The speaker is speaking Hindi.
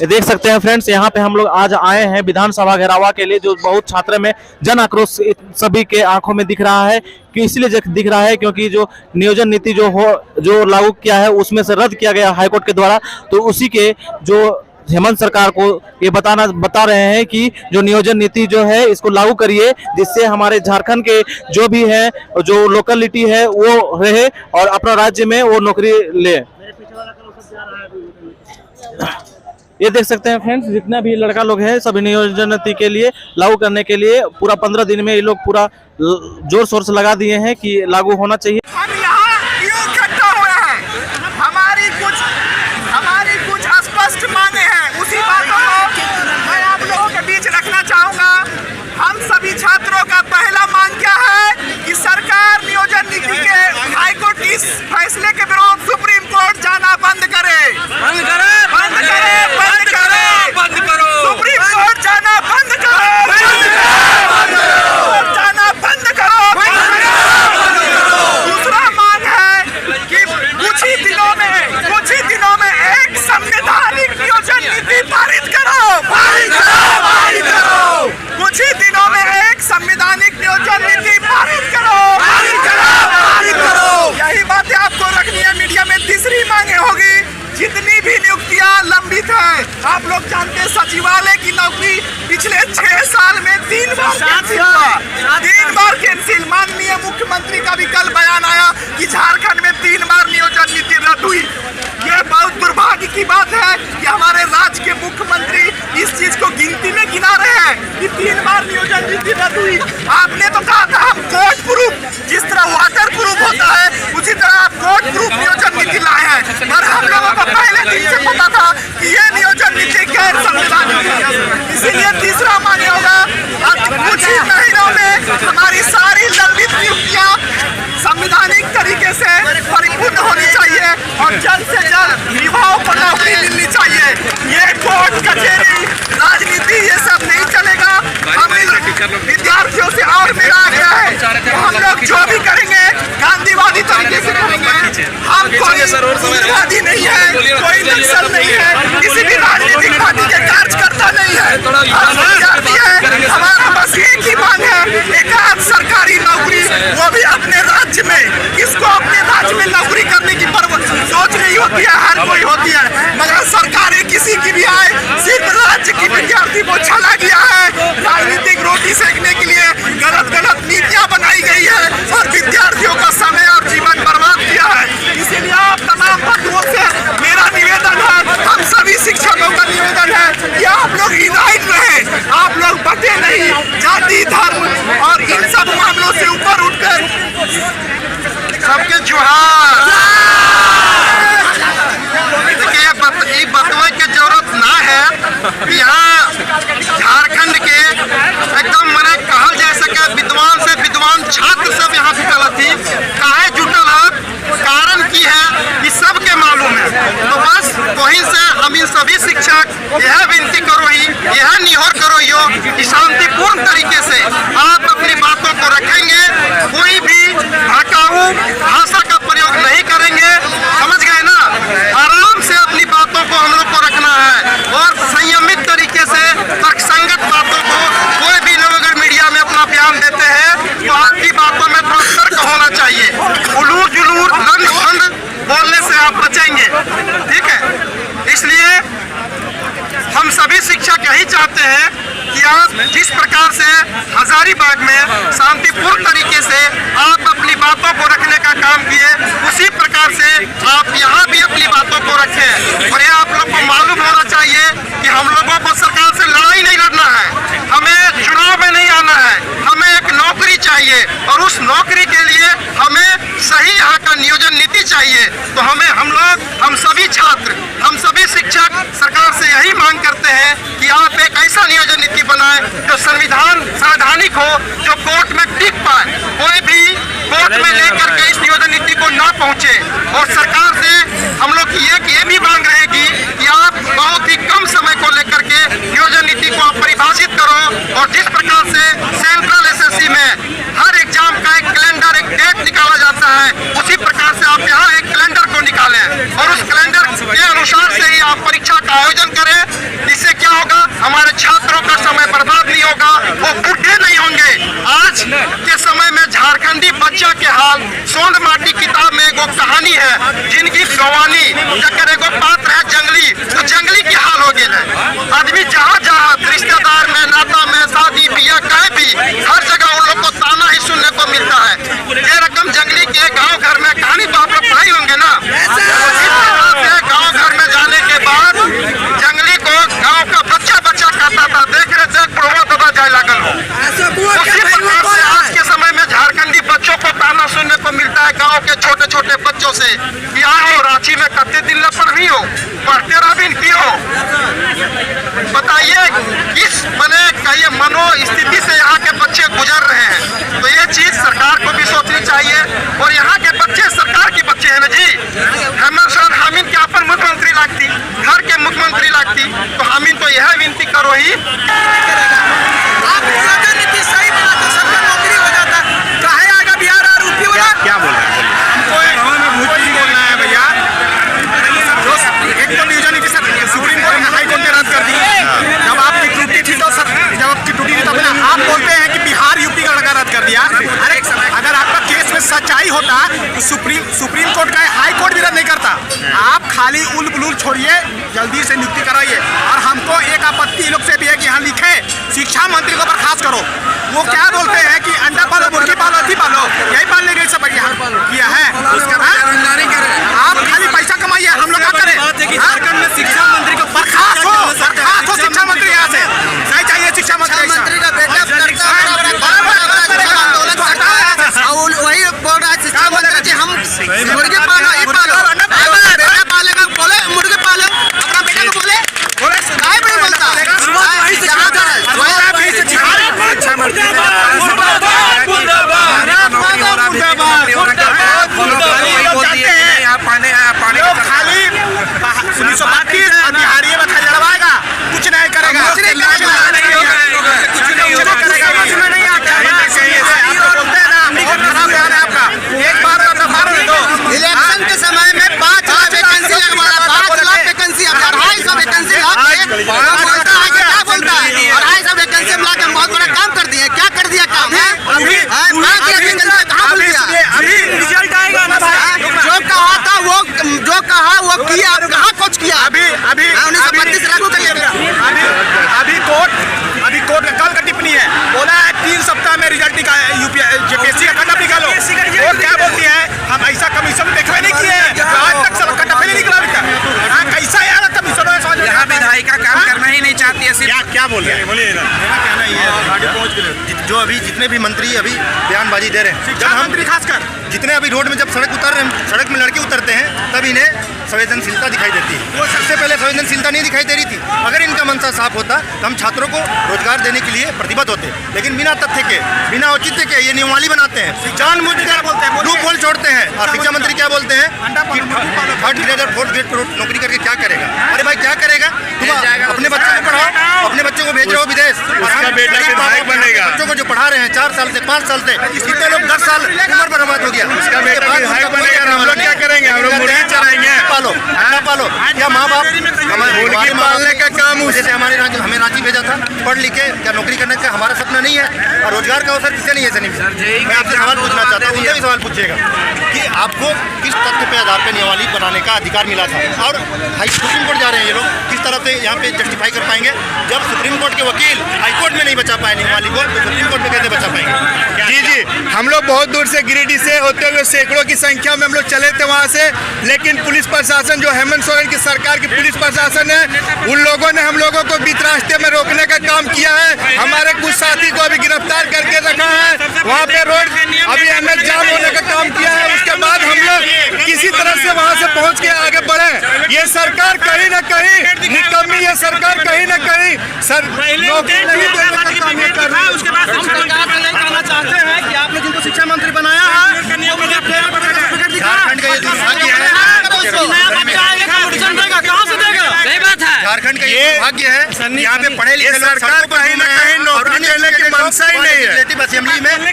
ये देख सकते हैं फ्रेंड्स, यहाँ पे हम लोग आज आए हैं विधानसभा घेरावा के लिए, जो बहुत छात्र में जन आक्रोश सभी के आंखों में दिख रहा है। कि इसलिए दिख रहा है क्योंकि जो नियोजन नीति जो लागू किया है उसमें से रद्द किया गया हाईकोर्ट के द्वारा, तो उसी के जो हेमंत सरकार को ये बता रहे हैं कि जो नियोजन नीति जो है इसको लागू करिए, जिससे हमारे झारखंड के जो भी है जो लोकलिटी है वो रहे और अपना राज्य में वो नौकरी ले। ये देख सकते हैं फ्रेंड्स, जितना भी लड़का लोग हैं सभी नियोजन नीति के लिए लागू करने के लिए पूरा 15 दिन में ये लोग पूरा जोर शोर से लगा दिए हैं कि लागू होना चाहिए। हम यहाँ क्यों इकट्ठा हुए हैं? हमारी कुछ स्पष्ट मांगे हैं, उसी बातों को मैं आप लोगों के बीच रखना चाहूँगा। हम सभी छात्रों का पहला मांग क्या है कि सरकार नियोजन नीति के हाईकोर्ट इस फैसले के विरोध सुप्रीम कोर्ट जाना बंद करे। सुप्रीम कोर्ट जाना बंद करो, जाना बंद करो। दूसरा मांग है कि कुछ ही दिनों में एक संवैधानिक नियोजन नीति पारित करो। कुछ ही दिनों में एक संवैधानिक नियोजन नीति पारित करो। यही बातें आपको रखनी है मीडिया में। तीसरी मांगे होगी, जितनी भी नियुक्तियां लंबित हैं, आप लोग जानते हैं सचिवालय की नौकरी पिछले 6 साल में 3 बार कैंसिल। माननीय मुख्यमंत्री का भी कल बयान आया कि झारखंड में 3 बार नियोजन नीति रद्द हुई। ये बहुत दुर्भाग्य की बात है कि हमारे राज्य के मुख्यमंत्री इस चीज को गिनती में गिना रहे हैं कि 3 बार नियोजन नीति रद्द हुई। आपने तो कहा था हम कोर्ट प्रूफ, जिस तरह वाटर प्रूफ होता है उसी तरह आप कोर्ट प्रूफ नियोजन नीति लाए हैं, और हम लोगों को पहले दिन से पता था कि ये नियोजन नीति गैर संवैधानिक है। इसीलिए तीसरा मांग होगा, कुछ ही महीनों में हमारी सारी लंबित नियुक्तियां संवैधानिक तरीके से परिपूर्ण होनी चाहिए और जल्द से जल्द युवाओं को नौकरी मिलनी चाहिए। ये कोर्ट कचहरी राजनीति ये सब नहीं चलेगा। हम विद्यार्थियों से और मेरा आग्रह है, तो हम लोग जो भी करेंगे गांधीवादी तरीके से करेंगे। हम कोई उग्रवादी नहीं है, कोई नक्सल नहीं है, किसी भी राजनीतिक पार्टी के कार्यकर्ता नहीं है। हमारा बस एक ही मांग है, एक सरकारी नौकरी, वो भी अपने राज्य में। किसको अपने राज्य में नौकरी करने की सोच नहीं होती है, हर कोई होती है, मगर सरकारें किसी की भी आए, सिर्फ राज्य की विद्यार्थी को छला गया है। राजनीतिक रोटी सेकने के लिए गलत नीतियां बनाई गई है और विद्यार्थियों का समय और जीवन बर्बाद किया है। इसीलिए आप तमाम बंधुओं से मेरा निवेदन है, हम सभी शिक्षकों का निवेदन है कि आप लोग यूनाइट रहे, आप लोग बटे नहीं। जाति धर्म और इन सब मामलों से ऊपर उठकर सबके जोहार। देखिए, बतवे की जरूरत ना है। यहाँ झारखंड के एकदम मैंने कहल जा सके विद्वान से विद्वान छात्र सब यहाँ जुटल थी। काहे जुटल है, कारण की है कि सबके मालूम है। तो बस वहीं से हम इन सभी शिक्षक यह विनती करो ही, यह निहोर करो यो कि शांतिपूर्ण तरीके से आप अपनी बातों को रखेंगे, कोई भी भड़काऊ भाषा का प्रयोग नहीं करेंगे। समझ गए ना? आराम से अपनी बातों को हम लोग को रखना है और संयमित तरीके से तर्कसंगत बातों को, कोई भी लोग अगर मीडिया में अपना बयान देते हैं तो आपकी बातों में थोड़ा तर्क होना चाहिए। उलूर जुलूर लंड बोलने से आप बचेंगे, ठीक है? इसलिए हम सभी शिक्षक यही चाहते हैं कि आप जिस प्रकार से हजारीबाग में शांतिपूर्ण तरीके से आप अपनी बातों को रखने का काम किए, उसी प्रकार से आप यहाँ भी अपनी बातों को रखें। और ये आप लोग को मालूम होना चाहिए कि हम लोगों को सरकार से लड़ाई नहीं लड़ना है, हमें चुनाव में नहीं आना है, हमें एक नौकरी चाहिए और उस नौकरी के लिए हमें सही यहाँ का नियोजन नीति चाहिए। तो हम सभी छात्र, हम सभी शिक्षक सरकार से यही मांग करते हैं कि आप एक ऐसा नियोजन नीति बनाएं जो संवैधानिक हो, जो कोर्ट में टिक पाए, कोई भी कोर्ट में लेकर के इस नियोजन नीति को ना पहुंचे। और सरकार से हम लोग ये भी मांग रहेगी कि आप बहुत ही कम समय को लेकर के नियोजन नीति को आप परिभाषित करो और जिस प्रकार से सेंट्रल एसएससी में हर एग्जाम का एक कैलेंडर, एक डेट निकाला जाता है, उसी प्रकार से आप यहाँ एक कैलेंडर को निकालें और उस कैलेंडर के अनुसार से ही परीक्षा का आयोजन करें। इससे क्या होगा, हमारे छात्रों का समय बर्बाद नहीं होगा, वो बूढ़े नहीं होंगे। आज के समय में झारखंडी बच्चा के हाल सोंड माटी किताब में एगो कहानी है, जिनकी गवानी जकर एगो पात्र है जंगली, तो जंगली की हाल हो गया है। आदमी जहाँ जहाँ रिश्तेदार में, नाता में, शादी बिया कहीं भी, हर जगह उन लोग को ताना ही सुनने को मिलता है। ये रकम जंगली के गांव घर में कहानी तो आप लोग पढ़ाई होंगे ना। गांव घर में जाने के बाद जंगली को गांव का बच्चा कहता था, देख रहे थे प्रभु दादा जाए लागल हो। उसी प्रकार से आज के समय में झारखंडी बच्चों को ताना सुनने को मिलता है गांव के छोटे छोटे बच्चों से कि आओ रांची में कत्ते दिन लग पढ़ी हो, पढ़ते रबिन की हो। बताइए किस कहिए मनो स्थिति से यहाँ के बच्चे गुजर रहे हैं। तो ये चीज सरकार को भी सोचनी चाहिए। और यहाँ के बच्चे सरकार के बच्चे हैं ना जी। हेमंत हामिन के अपन मुख्यमंत्री लगती, घर के मुख्यमंत्री लगती, तो हामिन तो यह विनती करो ही आप नीति सही बना तो सबका नौकरी हो जाता, काहे आगे बिहार और यूपी वाला क्या बोल रहे हैं? बोलना है भैया। एक तो नियोजन नीति सुप्रीम कोर्ट ने हाई कोर्ट ने रद्द कर दी। जब आपकी त्रुटि थी तो जब आपकी त्रुटि थी तब आप बोलते हैं कि बिहार यूपी का लड़का रद्द कर दिया। अरे अगर आपका केस में सच्चाई होता तो सुप्रीम कोर्ट का हाई कोर्ट भी रद्द नहीं करता। आप खाली उल बुलूल छोड़िए, जल्दी से नियुक्ति कराइए। और हमको एक आपत्ति लोग से भी है कि यहाँ लिखे शिक्षा मंत्री को बर्खास्त करो। वो क्या बोलते हैं कि अंडा पालो, मुर्गी पालो, अथी पालो, यही पालने के सब किया है। आप खाली पैसा कमाइए, हम लोग क्या करें? झारखंड में शिक्षा मंत्री को बर्खास्त हो शिक्षा मंत्री यहाँ से नहीं चाहिए। शिक्षा मंत्री का बेटा वही बोल रहा है शिक्षा मंत्री जी, हम मुर्गे पालो, ये पालो, बेटा पालेगा बोले मुर्गे पालो, अपना बेटा को बोले नहीं बोलता। खाली 1932 बिहारी में लड़वाएगा, कुछ नहीं करेगा, इलेक्शन के समय में 5 लाख वैकेंसी लगवाया, 5 लाख वैकेंसी, 250 वैकेंसी बोलता है कि क्या बोलता है, 250 वैकेंसी मिला के बहुत बड़ा काम कर दिया। क्या कर दिया काम है? अभी रिजल्ट आएगा ना भाई। जो कहा था वो किया, कहाँ कुछ किया? अभी 1932 लागू कर लिया। अभी कोर्ट का कल का टिप्पणी है, बोला है 3 सप्ताह में रिजल्ट यूपीएससी का कटअप निकालो। और क्या बोलती है, हम ऐसा कमीशन देखवे नहीं किए हैं, आज तक सब कटअप ही नहीं निकला। कैसा यार कमीशन यहाँ विधायिका काम करना ही नहीं चाहती है। क्या बोल रहे हैं, बोलिए। मेरा कहना ये है, जो अभी जितने भी मंत्री अभी बयानबाजी दे रहे हैं, जब मंत्री खासकर जितने अभी रोड में जब सड़क में लड़के उतरते हैं तब इन्हें संवेदनशीलता दिखाई देती है। वो सबसे पहले संवेदनशीलता नहीं दिखाई दे रही थी। अगर इनका मनसा साफ होता तो हम छात्रों को रोजगार देने के लिए प्रतिबद्ध होते, लेकिन बिना तथ्य के, बिना औचित्य के ये नियमावली बनाते हैं, जानबूझकर बोलते हैं, लूप होल छोड़ते हैं। और शिक्षा मंत्री क्या बोलते हैं, 3rd ग्रेड और 4th ग्रेड पर नौकरी करके क्या करेगा? अरे भाई क्या करेगा? तुम अपने बच्चों को पढ़ाओ, अपने बच्चों को भेज रहे हो विदेश, बच्चों को जो पढ़ा रहे हैं 4 साल से 5 साल से, कितने लोग 10 साल उम्र बर्बाद हो गया। हम लोग क्या करेंगे? हम लोग मुर्गी चराएंगे, पालो। क्या माँ बाप मुर्गी पालने का काम, जैसे हमें रांची भेजा था पढ़ लिख के, क्या नौकरी करने का हमारा सपना नहीं है? और रोजगार का अवसर किसे नहीं है? मैं आपसे सवाल पूछना चाहता हूँ, उनसे भी सवाल पूछिएगा कि आपको किस तथ्य पे आधार पे नियमावली बनाने का अधिकार मिला था? और सुप्रीम कोर्ट जा रहे हैं ये लोग, किस तरह से यहाँ पे जस्टिफाई कर पाएंगे? जब सुप्रीम कोर्ट के वकील हाई कोर्ट में नहीं बचा पाए नियमावली को, तो सुप्रीम कोर्ट में कैसे बचा पाएंगे? जी, हम लोग बहुत दूर से गिरिडीह से होते हुए सैकड़ों की संख्या में हम लोग चले थे वहाँ से, लेकिन पुलिस प्रशासन, जो हेमंत सोरेन की सरकार की पुलिस प्रशासन है, उन लोगों ने हम लोगों को बीच रास्ते में रोकने का काम किया है। हमारे कुछ साथी को अभी गिरफ्तार करके रखा है। वहाँ पे रोड अभी एनएच जाम होने का काम किया है। उसके बाद हम लोग किसी तरह से वहाँ से पहुँच के आगे बढ़े। ये सरकार कहीं ना कहीं निकम्मी, ये सरकार कहीं ना कहीं नौकरी नहीं देने का काम कर रही है। उसके बाद हम सरकार से यही कहना चाहते हैं कि आपने जिनको शिक्षा मंत्री बनाया है, झारखंड का ये दुर्भाग्य है, झारखंड का ये दुर्भाग्य है, यहाँ पे पढ़े लिखे लोग सरकार कहीं ना कहीं नौकरी देने की मनसा ही नहीं है। असेंबली में